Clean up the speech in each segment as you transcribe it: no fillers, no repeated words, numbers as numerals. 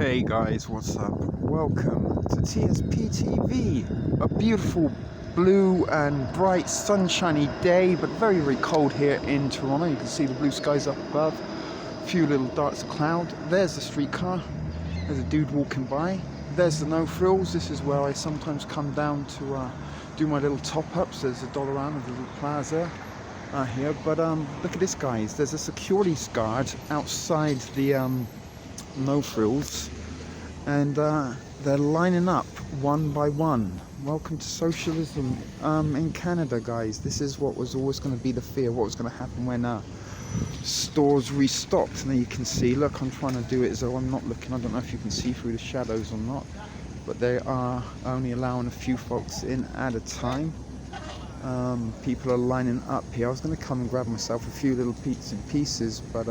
Hey guys, what's up? Welcome to TSP TV. A beautiful blue and bright sunshiny day, but very, very cold here in Toronto. You can see the blue skies up above, a few little darts of cloud. There's the streetcar, there's a dude walking by. There's the No Frills. This is where I sometimes come down to do my little top-ups. There's a Dollarama, the little plaza here. But look at this, guys. There's a security guard outside the No Frills, and they're lining up one by one. Welcome to socialism in Canada, guys. This is what was always going to be the fear, what was going to happen when stores restocked. Now you can see, look, I'm trying to do it as though I'm not looking. I don't know if you can see through the shadows or not, but they are only allowing a few folks in at a time. People are lining up here. I was going to come and grab myself a few little bits and pieces, but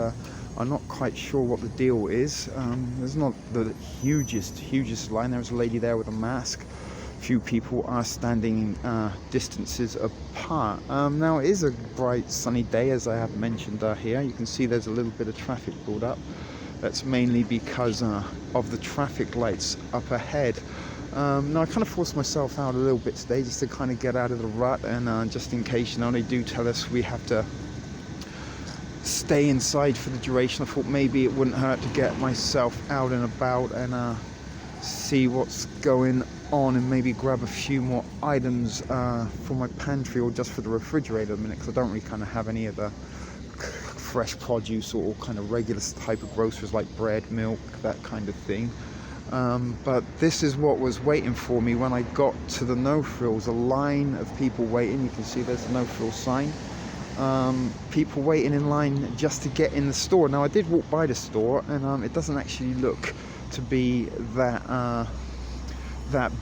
I'm not quite sure what the deal is. There's not the hugest line. There's a lady there with a mask. Few people are standing distances apart. Now it is a bright sunny day, as I have mentioned here. You can see there's a little bit of traffic build up. That's mainly because of the traffic lights up ahead. Now I kind of forced myself out a little bit today just to kind of get out of the rut, and just in case, they do tell us we have to stay inside for the duration. I thought maybe it wouldn't hurt to get myself out and about and see what's going on, and maybe grab a few more items for my pantry or just for the refrigerator a minute, because I don't really kind of have any of the fresh produce or kind of regular type of groceries like bread, milk, that kind of thing. But this is what was waiting for me when I got to the No Frills. A line of people waiting. You can see there's the No Frills sign. People waiting in line just to get in the store. Now I did walk by the store, and it doesn't actually look to be that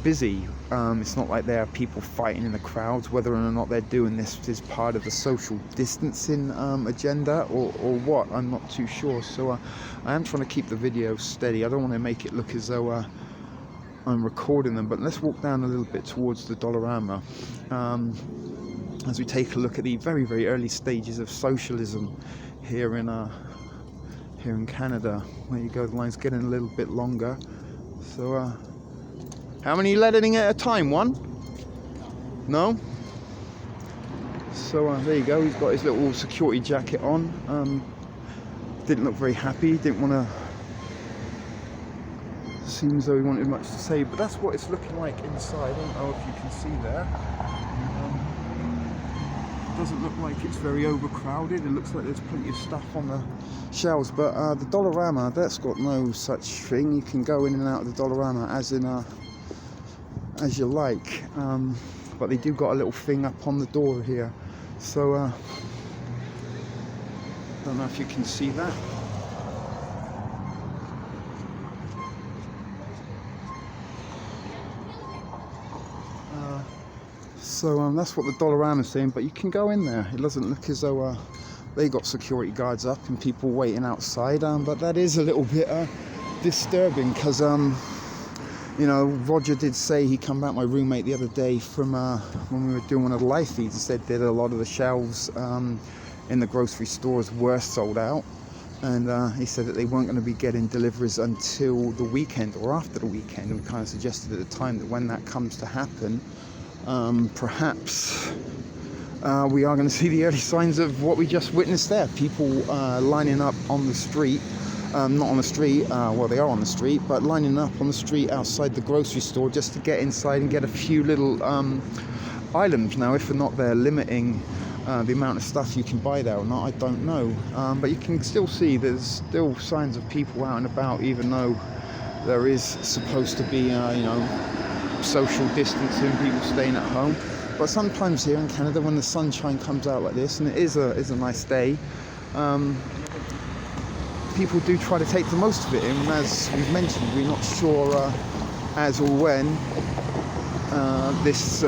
busy. It's not like there are people fighting in the crowds. Whether or not they're doing this is part of the social distancing agenda or what, I'm not too sure. So I am trying to keep the video steady. I don't want to make it look as though I'm recording them. But let's walk down a little bit towards the Dollarama as we take a look at the very, very early stages of socialism here in Canada. There you go, the line's getting a little bit longer. So how many letting at a time? One? No? So there you go, he's got his little security jacket on. Didn't look very happy, didn't want to seem as though he wanted much to say, but that's what it's looking like inside. I don't know if you can see there. Doesn't look like it's very overcrowded. It looks like there's plenty of stuff on the shelves, but the Dollarama, that's got no such thing. You can go in and out of the Dollarama as you like, but they do got a little thing up on the door here, so don't know if you can see that. So that's what the Dollarama is saying, but you can go in there. It doesn't look as though they got security guards up and people waiting outside, but that is a little bit disturbing, because Roger did say, he come back, my roommate, the other day from when we were doing one of the live feeds. He said that a lot of the shelves in the grocery stores were sold out, and he said that they weren't going to be getting deliveries until the weekend or after the weekend. And we kind of suggested at the time that when that comes to happen, perhaps we are going to see the early signs of what we just witnessed there. People lining up on the street. Not on the street, well, they are on the street, but lining up on the street outside the grocery store just to get inside and get a few little items. Now, if or not they're limiting the amount of stuff you can buy there or not, I don't know. But you can still see there's still signs of people out and about, even though there is supposed to be, social distancing, people staying at home. But sometimes here in Canada, when the sunshine comes out like this, and it is a nice day, people do try to take the most of it. And as we've mentioned, we're not sure as or when this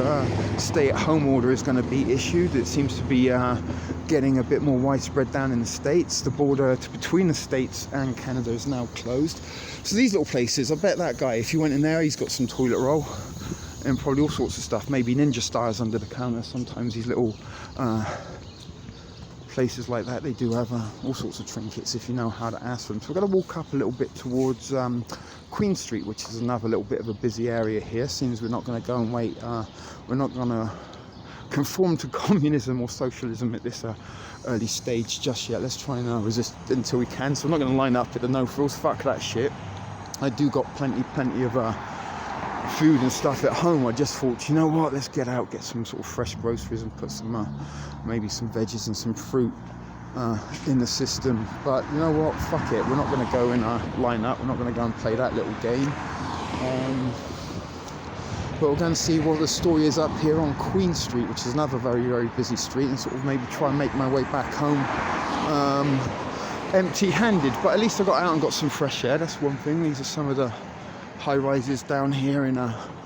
stay-at-home order is going to be issued. It seems to be getting a bit more widespread down in the States. The border between the States and Canada is now closed. So these little places, I bet that guy, if you went in there, he's got some toilet roll and probably all sorts of stuff, maybe ninja stars under the counter. Sometimes these little places like that, they do have all sorts of trinkets if you know how to ask for them. So we're going to walk up a little bit towards Queen Street, which is another little bit of a busy area here. Seems we're not going to go and wait. We're not going to conform to communism or socialism at this early stage just yet. Let's try and resist until we can. So I'm not going to line up at the no frills. Fuck that shit. I do got plenty of food and stuff at home. I just thought, you know what, let's get out, get some sort of fresh groceries and put some maybe some veggies and some fruit in the system. But you know what, fuck it, we're not going to go and line up. We're not going to go and play that little game. But we're going to see what the story is up here on Queen Street, which is another very, very busy street, and sort of maybe try and make my way back home empty-handed. But at least I got out and got some fresh air. That's one thing. These are some of the high-rises down here in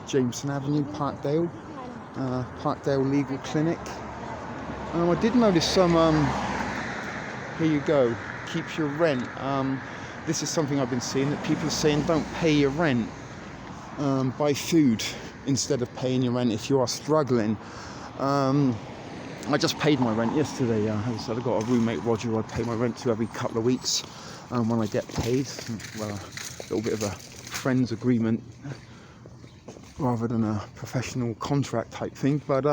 Jameson Avenue, Parkdale Legal Clinic. I did notice some, here you go, keeps your rent. This is something I've been seeing, that people are saying don't pay your rent, buy food instead of paying your rent if you are struggling. I just paid my rent yesterday. As I said, I got a roommate, Roger, who I pay my rent to every couple of weeks when I get paid. Well, a little bit of a friends agreement rather than a professional contract type thing. But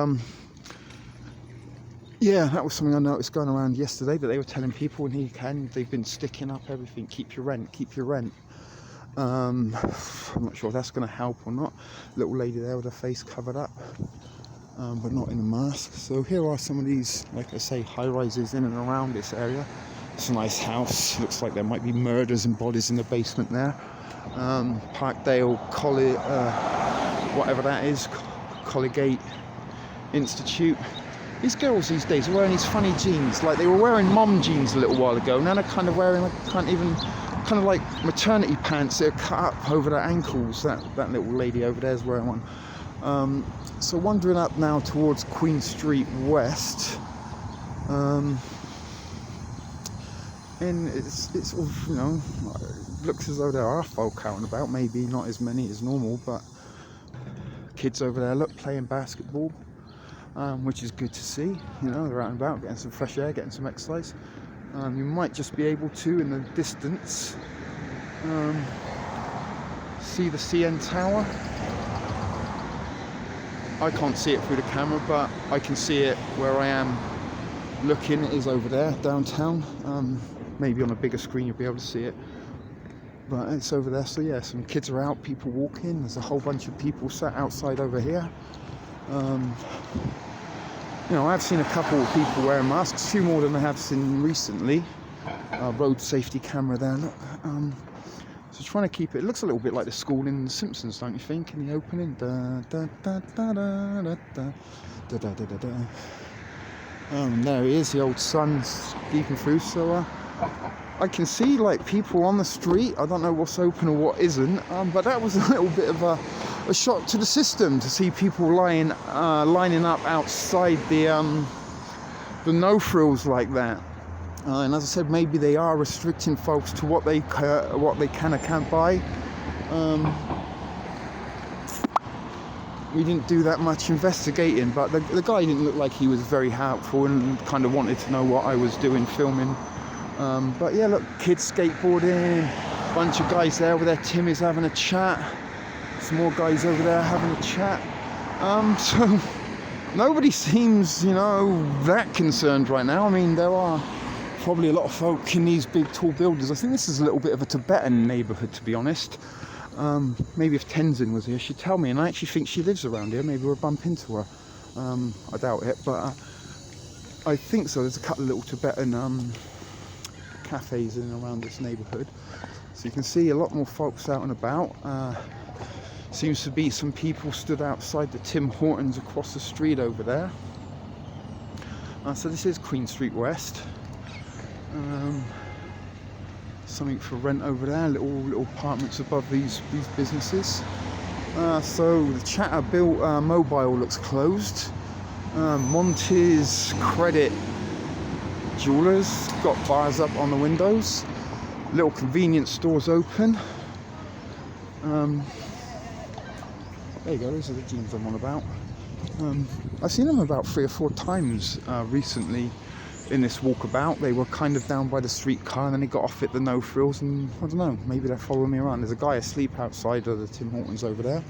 yeah, that was something I noticed going around yesterday, that they were telling people, and they've been sticking up everything, keep your rent. I'm not sure if that's going to help or not. Little lady there with her face covered up, but not in a mask. So here are some of these, like I say, high-rises in and around this area. It's a nice house. Looks like there might be murders and bodies in the basement there. Parkdale College, whatever that is, Collegiate Institute. These girls these days are wearing these funny jeans, like they were wearing mom jeans a little while ago. Now they're kind of wearing, kind of like maternity pants that are cut up over their ankles. That little lady over there is wearing one. So wandering up now towards Queen Street West, and it's sort of, you know, looks as though there are folk out and about. Maybe not as many as normal, but kids over there, look, playing basketball, which is good to see. You know, they're out and about, getting some fresh air, getting some exercise. You might just be able to, in the distance, see the CN Tower. I can't see it through the camera, but I can see it where I am looking. It is over there, downtown. Maybe on a bigger screen you'll be able to see it, but it's over there. So yeah, some kids are out, people walking. There's a whole bunch of people sat outside over here. You know, I've seen a couple of people wearing masks, a few more than I have seen recently. Road safety camera there, look. So trying to keep it looks a little bit like the school in The Simpsons, don't you think, in the opening? There he is, the old sun's peeking through. So I can see like people on the street. I don't know what's open or what isn't, but that was a little bit of a shock to the system to see people lining up outside the no frills like that. And as I said, maybe they are restricting folks to what they can or can't buy. We didn't do that much investigating, but the guy didn't look like he was very helpful and kind of wanted to know what I was doing, filming. But yeah, look, kids skateboarding, bunch of guys there with their Timmys having a chat. Some more guys over there having a chat. So nobody seems, you know, that concerned right now. I mean, there are probably a lot of folk in these big tall buildings. I think this is a little bit of a Tibetan neighbourhood, to be honest. Maybe if Tenzin was here, she'd tell me, and I actually think she lives around here. Maybe we'll bump into her. I doubt it, but I think so. There's a couple of little Tibetan cafes in and around this neighbourhood. So you can see a lot more folks out and about. Seems to be some people stood outside the Tim Hortons across the street over there. So this is Queen Street West. Something for rent over there, little apartments above these businesses. So the Chatter Mobile looks closed. Monty's Credit Jewelers got bars up on the windows. Little convenience stores open. There you go, those are the jeans I'm on about. I've seen them about 3 or 4 times recently in this walkabout. They were kind of down by the streetcar, and then they got off at the No Frills, and I don't know, maybe they're following me around. There's a guy asleep outside of the Tim Hortons over there.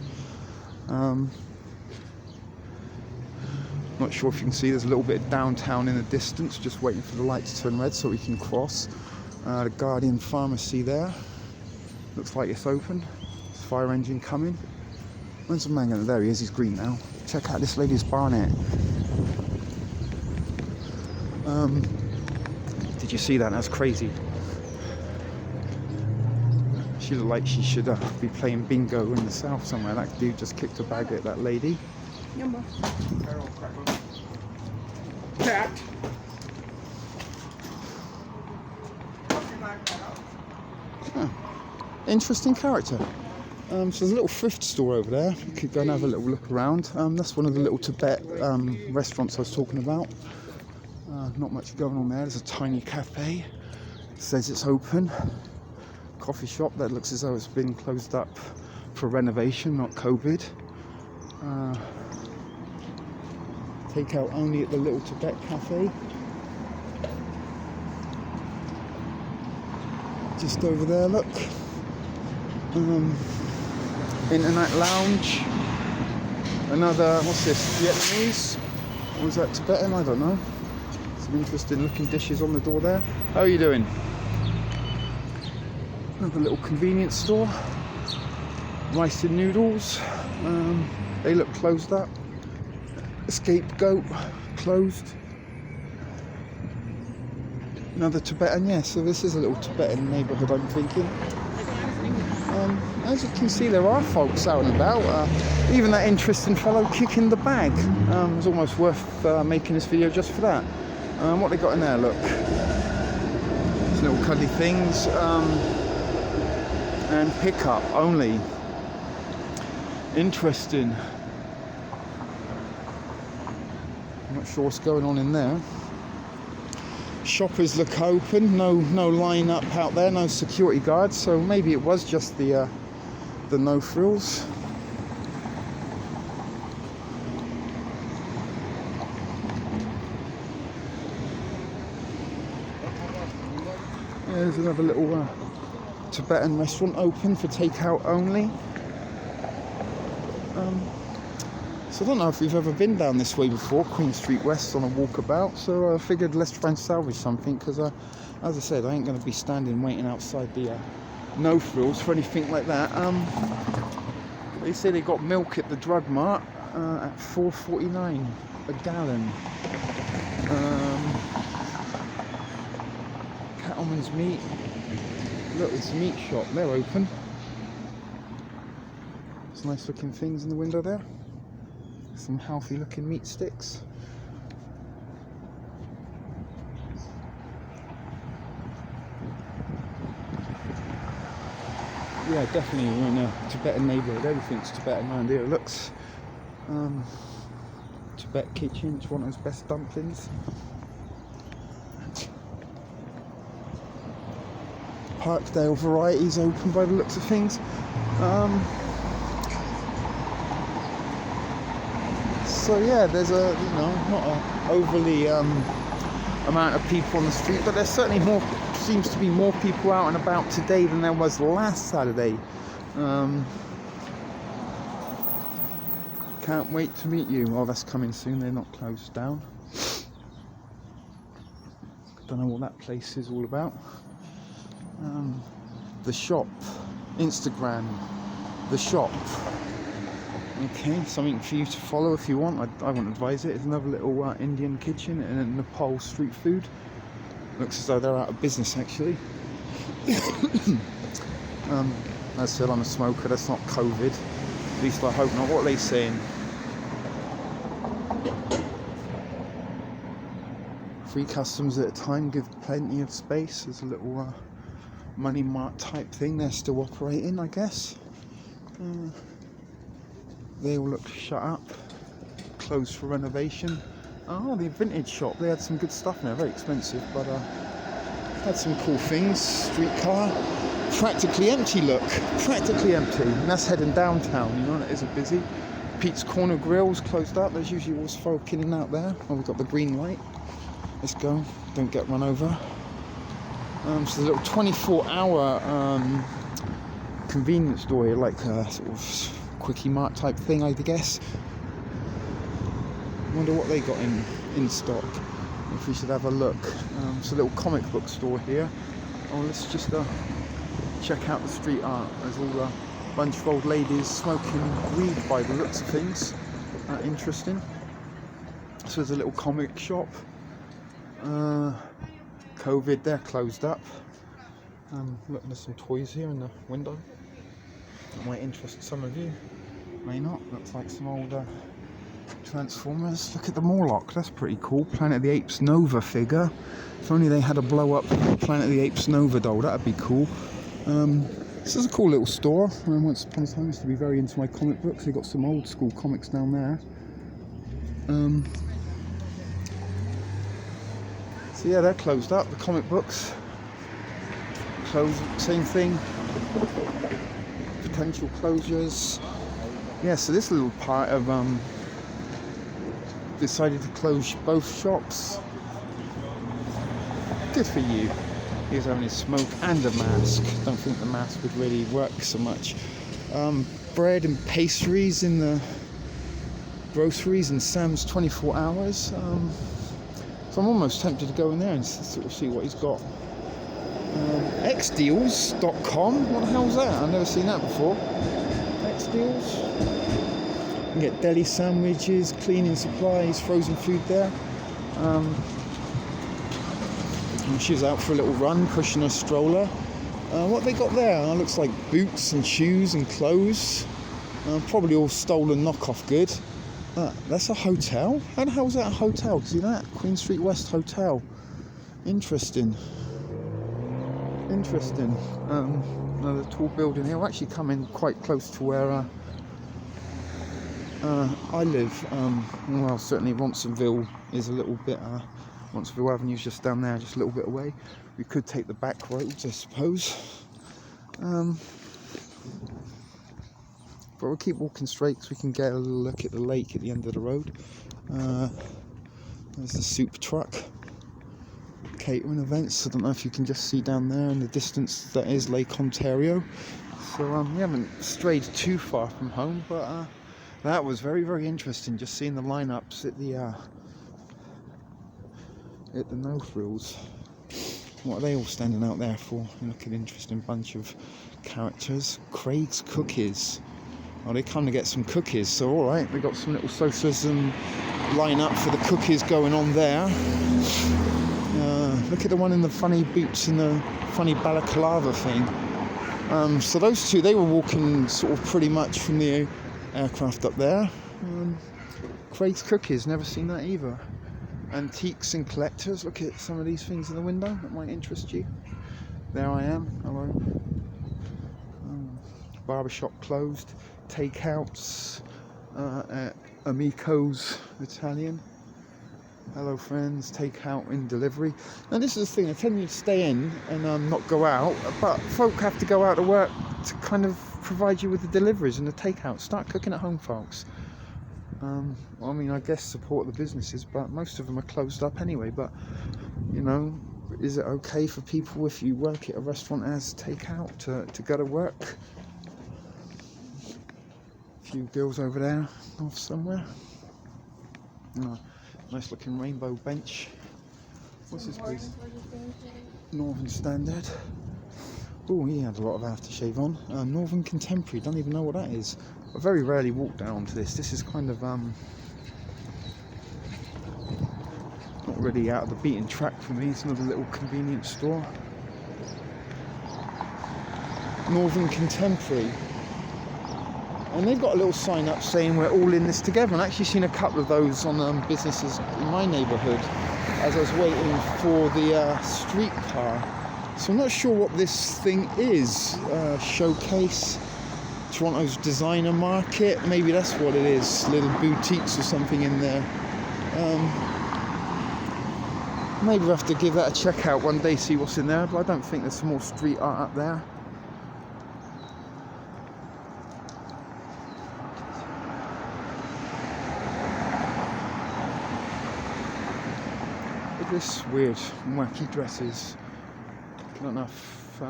Not sure if you can see, there's a little bit of downtown in the distance, just waiting for the light to turn red so we can cross. The Guardian Pharmacy there, looks like it's open. There's a fire engine coming. When's the man going? There he is, he's green now. Check out this lady's barnet. Did you see that? That's crazy. She looked like she should be playing bingo in the south somewhere. That dude just kicked a bag at that lady. Cat. Oh, interesting character. So there's a little thrift store over there. You could go and have a little look around. That's one of the little Tibet restaurants I was talking about. Not much going on there. There's a tiny cafe. It says it's open. Coffee shop that looks as though it's been closed up for renovation, not COVID. Takeout only at the little Tibet cafe. Just over there, look. Internet lounge. Another, what's this, Vietnamese? Or is that Tibetan? I don't know. Some interesting looking dishes on the door there. How are you doing? Another little convenience store. Rice and noodles. They look closed up. Scapegoat, closed. Another Tibetan, yeah, so this is a little Tibetan neighbourhood, I'm thinking. As you can see, there are folks out and about. Even that interesting fellow kicking the bag. It was almost worth making this video just for that. What they got in there, look. These little cuddly things. And pickup only. Interesting. I'm not sure what's going on in there. Shoppers look open, no line up out there, no security guards, so maybe it was just the No Frills. Yeah, there's another little Tibetan restaurant open for takeout only. So I don't know if we've ever been down this way before, Queen Street West on a walkabout, so I figured let's try and salvage something, because as I said, I ain't going to be standing waiting outside the No Frills for anything like that. They say they got milk at the drug mart at $4.49 a gallon. Cattleman's meat. Look, it's a meat shop, they're open. There's nice looking things in the window there. Some healthy looking meat sticks. Yeah, definitely we're in a Tibetan neighbourhood. Everything's Tibetan around here. It looks Tibet kitchen, Toronto's best dumplings. Parkdale varieties open by the looks of things. So yeah, there's not an overly amount of people on the street, but there's certainly seems to be more people out and about today than there was last Saturday. Can't wait to meet you. Oh, that's coming soon. They're not closed down. Don't know what that place is all about. The shop, Instagram, the shop. Okay, something for you to follow if you want. I wouldn't advise it. It's another little Indian kitchen and Nepal street food. Looks as though they're out of business actually. As I said, I'm a smoker. That's not COVID. At least I hope not. What are they saying? Free customs at a time, give plenty of space. There's a little money mart type thing. They're still operating, I guess. They all look shut up, closed for renovation. Oh, the vintage shop, they had some good stuff in there, very expensive, but had some cool things. Streetcar, practically empty look, practically empty. And that's heading downtown, you know, it isn't busy. Pete's Corner Grill's closed up, there's usually always folk in and out there. Oh, we've got the green light. Let's go, don't get run over. So a little 24-hour convenience store here, like a sort of quickie mart type thing, I guess. Wonder what they got in stock. If we should have a look. It's a little comic book store here. Oh, let's just check out the street art. There's all a bunch of old ladies smoking weed by the looks of things. Interesting. So there's a little comic shop. COVID, they're closed up. Look, there's some toys here in the window. That might interest some of you. May not. Looks like some old Transformers. Look at the Morlock. That's pretty cool. Planet of the Apes Nova figure. If only they had a blow-up Planet of the Apes Nova doll, that'd be cool. This is a cool little store. Once upon a time I used to be very into my comic books. They've got some old school comics down there. So yeah, they're closed up. The comic books closed. Same thing. Potential closures. Yeah, so this little part of decided to close both shops. Good for you. He was having his smoke and a mask. Don't think the mask would really work so much. Bread and pastries in the groceries and Sam's 24 hours. So I'm almost tempted to go in there and sort of see what he's got. Xdeals.com? What the hell's that? I've never seen that before. Xdeals? You can get deli sandwiches, cleaning supplies, frozen food there. And she's out for a little run, pushing her stroller. What they got there? Looks like boots and shoes and clothes. Probably all stolen knockoff good. That's a hotel? How the hell is that a hotel? See that? Queen Street West Hotel. Interesting. Another tall building here. We're actually coming quite close to where I live. Well, certainly Ronsonville is a little bit... Ronsonville Avenue's just down there, just a little bit away. We could take the back roads, I suppose. But we'll keep walking straight because we can get a little look at the lake at the end of the road. There's the soup truck. Catering events. I don't know if you can just see down there in the distance that is Lake Ontario. So we haven't strayed too far from home, but that was very, very interesting. Just seeing the lineups at the no frills. What are they all standing out there for? Look at an interesting bunch of characters. Craig's Cookies. Oh, they come to get some cookies, so alright, we got some little socialism line up for the cookies going on there. Look at the one in the funny boots and the funny balaclava thing. So those two, they were walking sort of pretty much from the aircraft up there. Craig's Cookies, never seen that either. Antiques and collectors, look at some of these things in the window, that might interest you. There I am, hello. Barbershop closed. Takeouts at Amico's Italian. Hello friends, takeout and delivery. Now this is the thing, I tell you to stay in and not go out, but folk have to go out to work to kind of provide you with the deliveries and the takeout. Start cooking at home, folks. Well, I mean, I guess support the businesses, but most of them are closed up anyway. But, you know, is it okay for people if you work at a restaurant as takeout to go to work? A few girls over there off somewhere. Nice looking rainbow bench. What's this place? Northern Standard. Oh, he had a lot of aftershave on. Northern Contemporary, don't even know what that is. I very rarely walk down to this. This is kind of not really out of the beaten track for me. It's another little convenience store. Northern Contemporary. And they've got a little sign up saying we're all in this together. And I've actually seen a couple of those on businesses in my neighbourhood as I was waiting for the streetcar. So I'm not sure what this thing is. Showcase. Toronto's designer market, maybe that's what it is. Little boutiques or something in there. Maybe we'll have to give that a check out one day, see what's in there, but I don't think there's some more street art up there. Look this weird, wacky dresses. I don't know if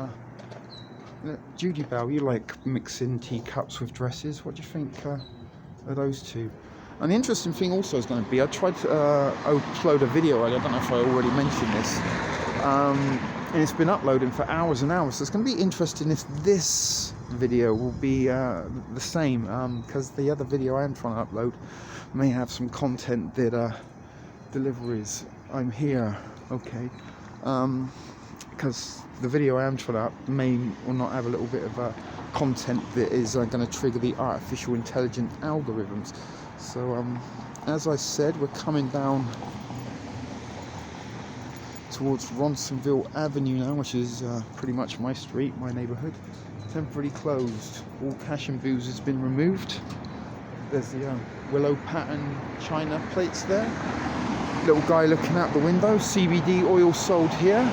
Judy Bell, you like mixing teacups with dresses. What do you think of those two? And the interesting thing also is going to be, I tried to upload a video. I don't know if I already mentioned this. And it's been uploading for hours and hours. So it's going to be interesting if this video will be the same, because the other video I am trying to upload may have some content that deliveries. I'm here, okay. Because the video I am trying to up may or not have a little bit of content that is going to trigger the artificial intelligent algorithms. So as I said, we're coming down towards Ronsonville Avenue now, which is pretty much my street, my neighbourhood. Temporarily closed. All cash and booze has been removed. There's the willow pattern china plates there. Little guy looking out the window. CBD oil sold here.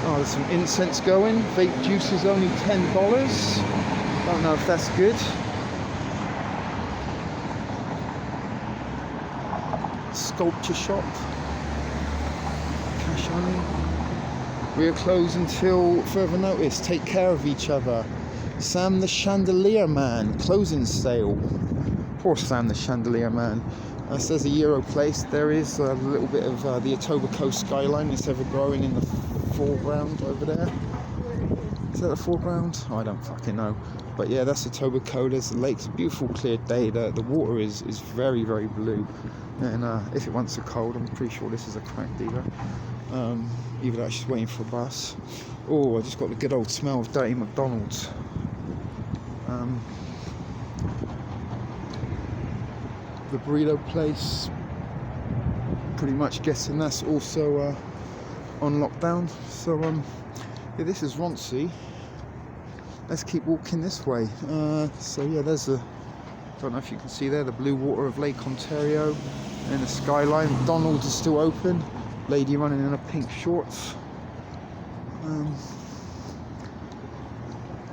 Oh, there's some incense going. Vape juice is only $10. Don't know if that's good. Sculpture shop. Cash only. We are closed until further notice. Take care of each other. Sam the Chandelier Man. Closing sale. Poor Sam the Chandelier Man. Says a Euro place. There is a little bit of the Etobicoke skyline that's ever growing in the foreground over there. Is that the foreground? Oh, I don't fucking know. But yeah, that's Etobicoke. There's the lakes. Beautiful clear day. The water is very, very blue. And if it wants a cold, I'm pretty sure this is a crack dealer. Either that, she's waiting for a bus. Oh, I just got the good old smell of dirty McDonald's. The burrito place, pretty much guessing that's also on lockdown. So yeah, this is Ronsey. Let's keep walking this way. So yeah, there's a, don't know if you can see there, the blue water of Lake Ontario and the skyline. McDonald's is still open. Lady running in a pink shorts.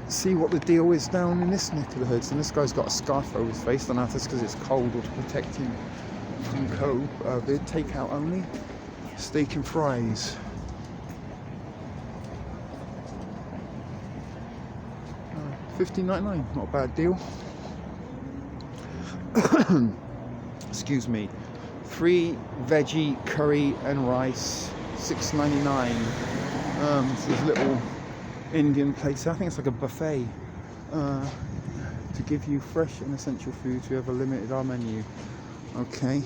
See what the deal is down in this neck of the hoods. And this guy's got a scarf over his face. I don't know if that's because it's cold or to protect him from COVID. Takeout only. Steak and fries. $15.99, not a bad deal. Excuse me. 3 veggie curry and rice, $6.99. This is a little Indian place. I think it's like a buffet to give you fresh and essential foods. We have a limited our menu. Okay.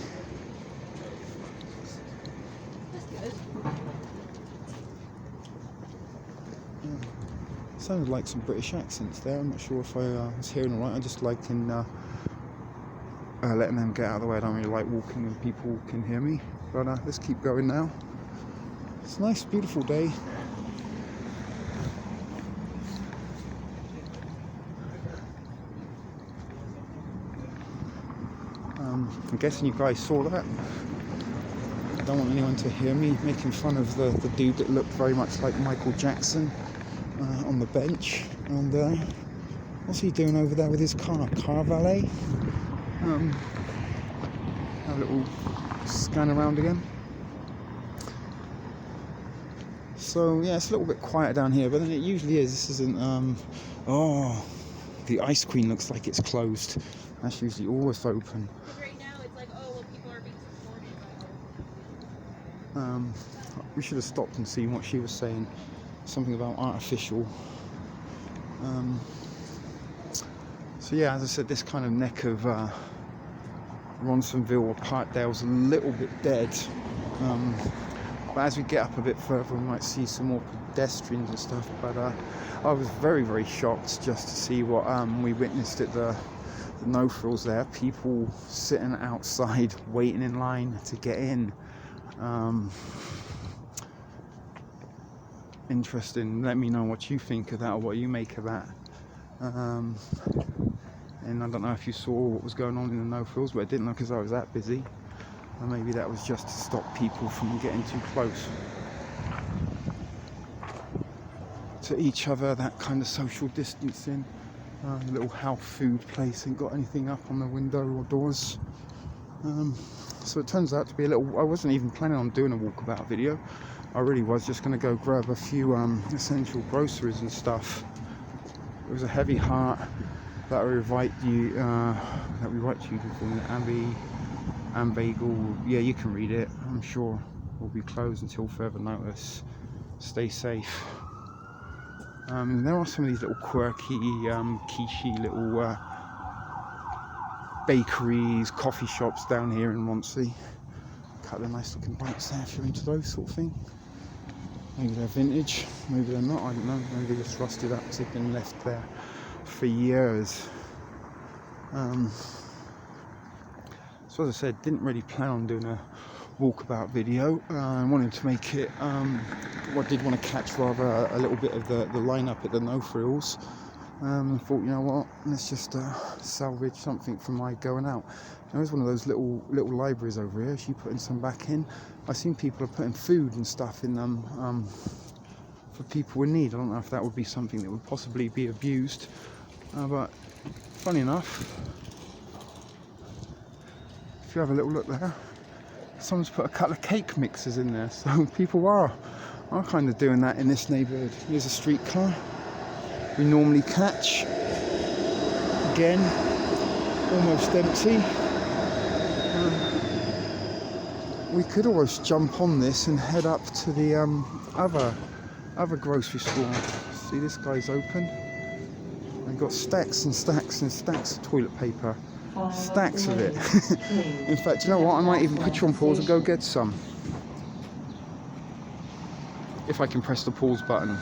Sounded like some British accents there. I'm not sure if I was hearing it right. I just like in letting them get out of the way. I don't really like walking when people can hear me. But let's keep going now. It's a nice, beautiful day. I'm guessing you guys saw that. I don't want anyone to hear me making fun of the dude that looked very much like Michael Jackson on the bench. And what's he doing over there with his car? Car valet? Have a little scan around again. So yeah, it's a little bit quiet down here, but then it usually is. This isn't. Oh, the ice queen looks like it's closed. That's usually always open. Right now, it's like, oh, well, people are being supported by We should have stopped and seen what she was saying. Something about artificial. So yeah, as I said, this kind of neck of Ronsonville or Parkdale's a little bit dead. But as we get up a bit further, we might see some more pedestrians and stuff. But I was very, very shocked just to see what we witnessed at the no frills there. People sitting outside waiting in line to get in. Interesting. Let me know what you think of that or what you make of that. And I don't know if you saw what was going on in the no frills, but I didn't know because I was that busy. Or maybe that was just to stop people from getting too close to each other, that kind of social distancing. Little health food place, ain't got anything up on the window or doors. So it turns out to be a little. I wasn't even planning on doing a walkabout video. I really was just going to go grab a few essential groceries and stuff. It was a heavy heart that we invite you to call it Ambagel. Yeah, you can read it. I'm sure we'll be closed until further notice. Stay safe. There are some of these little quirky, quiche little bakeries, coffee shops down here in Monsey. A couple of nice looking bikes there if you're into those sort of thing. Maybe they're vintage, maybe they're not, I don't know. Maybe they're just rusted up because they've been left there for years. So as I said, didn't really plan on doing a walkabout video. I wanted to make it, I did want to catch rather a little bit of the lineup at the No Frills. I thought, you know what, let's just salvage something from my going out. There's one of those little libraries over here. She putting some back in. I've seen people are putting food and stuff in them for people in need. I don't know if that would be something that would possibly be abused, but funny enough, if you have a little look there, someone's put a couple of cake mixers in there. So people are kind of doing that in this neighbourhood. Here's a streetcar we normally catch. Again, almost empty. We could always jump on this and head up to the other grocery store. See, this guy's open. They've got stacks and stacks and stacks of toilet paper. Stacks of it. In fact, you know what? I might even put you on pause and go get some. If I can press the pause button.